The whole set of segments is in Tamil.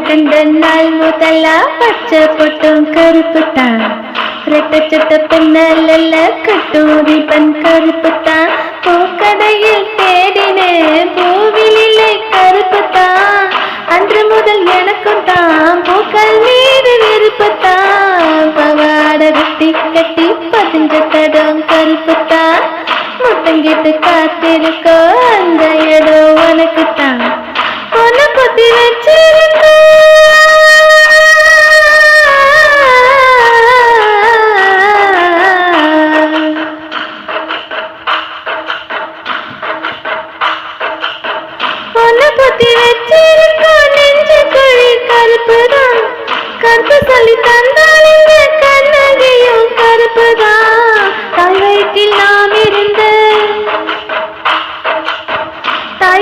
கண்ட நாள் முதலா பச்சை பொட்டும் கருப்பு தான். ரெட்ட சட்ட பின்னல்ல கட்டூரி பன் கருப்பு தான். பூக்கடையில் தேடினேன் பூவிலே கருப்பு தான். அன்று முதல் எனக்கும் தான் பூக்கள் மீது விருப்பு தான். பவாட வெட்டி கட்டி பதிஞ்ச தடம் கருப்பு தான். முத்தங்கிட்டு காத்திருக்கோ அந்த இடம் உனக்கு தான். பொண்ணு புத்தி வச்சிருக்க பொண்ணு புத்தி வச்சிருக்கோ நெஞ்சு குழி கருப்பு தான். கருப்பு சொல்லி தந்தால் இந்த கண்ணகையும் கருப்பு தான். தாய்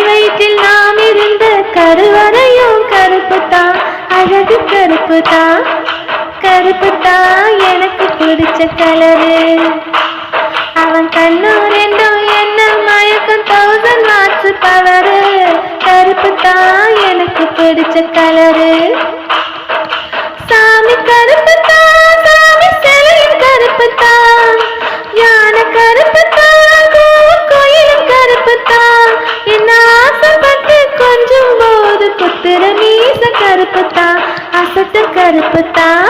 வயிற்றில் நாம் இருந்த கருவறையும் கருப்பு தான். அழகு கருப்பு தான். கருப்பு தான் எனக்கு பிடிச்ச கலரு. அவன் கண்ணும் ரெண்டும் என்ன மயக்கம் 1000 வாட்ஸ் பவரு. கருப்பு தான் எனக்கு பிடிச்ச கலரு. சாமி கருப்பு தான். சாமி சிலையும் கருப்பு தான். யானை கருப்பு தான். கோயிலும் கருப்பு தான். என்ன ஆசைப்பட்டு கொஞ்சம் போது குத்துற மீச கருப்பு தான். அசத்த கருப்பு தான்.